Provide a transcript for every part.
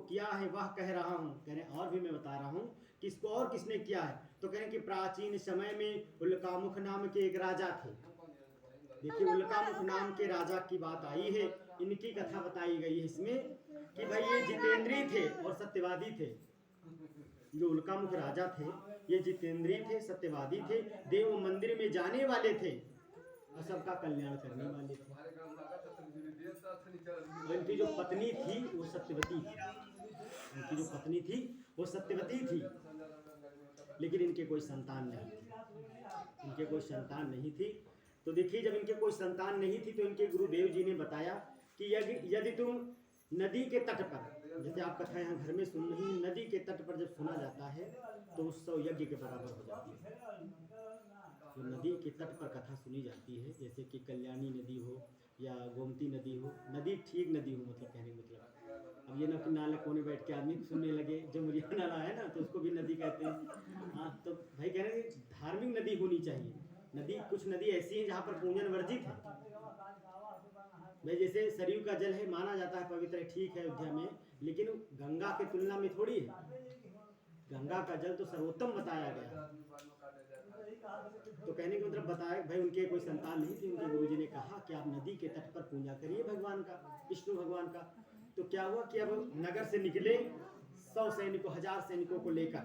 किया है वह कह रहा हूँ। कह रहे और भी मैं बता रहा हूँ कि इसको और किसने किया है। तो कह रहे कि प्राचीन समय में उल्कामुख नाम के एक राजा थे। देखिए उल्कामुख नाम के राजा की बात आई है, इनकी कथा बताई गई है इसमें कि भाई ये जितेंद्रीय थे और सत्यवादी थे। जो उल्कामुख राजा थे ये जितेंद्रीय थे, सत्यवादी थे, देव मंदिर में जाने वाले थे और सबका कल्याण करने वाले थे। और इनकी जो पत्नी थी वो सत्यवती थी। इनकी जो पत्नी थी वो सत्यवती थी, लेकिन इनके कोई संतान नहीं थी। इनके कोई संतान नहीं थी। तो देखिए जब इनके कोई संतान नहीं थी तो इनके गुरुदेव जी ने बताया कि यदि तुम नदी के तट पर, जैसे आप कथा यहाँ घर में सुन रही, नदी के तट पर जब सुना जाता है तो उस 100 यज्ञ के बराबर हो जाती है। जो नदी के तट पर कथा सुनी जाती है, जैसे कि कल्याणी नदी हो या गोमती नदी हो, नदी ठीक नदी हो, मतलब कहने मतलब अब ये ना कि नाला कोने बैठ के आदमी सुनने लगे, जो मुरिया नाला है ना तो उसको भी नदी कहते हैं। हाँ तो भाई कह रहे हैं धार्मिक नदी होनी चाहिए। नदी, कुछ नदी ऐसी है जहाँ पर पूजन वर्जित है। भाई जैसे सरयू का जल है, माना जाता है पवित्र, ठीक है अयोध्या में, लेकिन गंगा की तुलना में थोड़ी है। गंगा का जल तो सर्वोत्तम बताया गया। तो कहने का मतलब बताया भाई उनके कोई संतान नहीं थी। उनके गुरुजी ने कहा कि आप नदी के तट पर पूजा करिए भगवान का, विष्णु भगवान का। तो क्या हुआ कि अब नगर से निकले 100 सैनिकों, 1000 सैनिकों को लेकर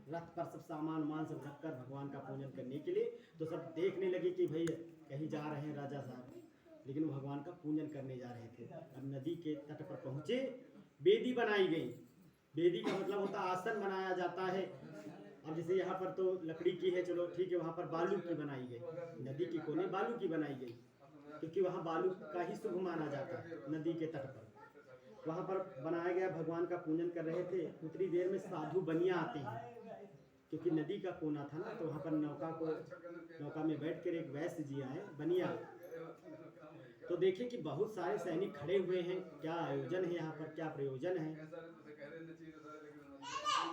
रथ पर सब सामान मान सब रखकर भगवान का पूजन करने के लिए। तो सब देखने लगे कि भाई कहीं जा रहे हैं राजा साहब, लेकिन वो भगवान का पूजन करने जा रहे थे। अब नदी के तट पर पहुंचे, वेदी बनाई गई। वेदी का मतलब होता आसन बनाया जाता है। अब जैसे यहाँ पर तो लकड़ी की है, चलो ठीक है, वहाँ पर बालू की बनाई गई। नदी के कोने बालू की बनाई गई, क्योंकि वहाँ बालू का ही शुभ माना जाता है नदी के तट पर। वहाँ पर बनाया गया, भगवान का पूजन कर रहे थे। उतनी देर में साधु बनिया आते हैं, क्योंकि नदी का कोना था ना, तो वहाँ पर नौका में बैठकर एक वैश्य जी आए, बनिया। तो देखिए कि बहुत सारे सैनिक खड़े हुए हैं, क्या आयोजन है यहाँ पर, क्या प्रयोजन है।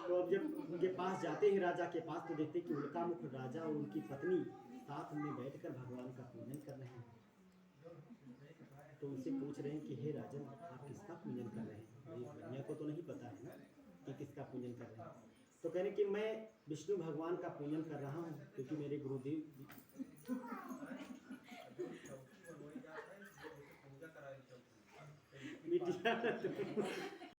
तो अब जब उनके पास जाते हैं राजा के पास, तो देखते कि उल्कामुख राजा और उनकी पत्नी साथ में बैठकर भगवान का पूजन कर रहे हैं। तो उनसे पूछ रहे हैं कि हे राजन, आप किसका पूजन कर रहे हैं? भाई बनिया को तो नहीं पता है ना कि किसका पूजन कर रहे हैं। तो कह रहे कि मैं विष्णु भगवान का पूजन कर रहा हूँ, क्योंकि मेरे गुरुदेव मिट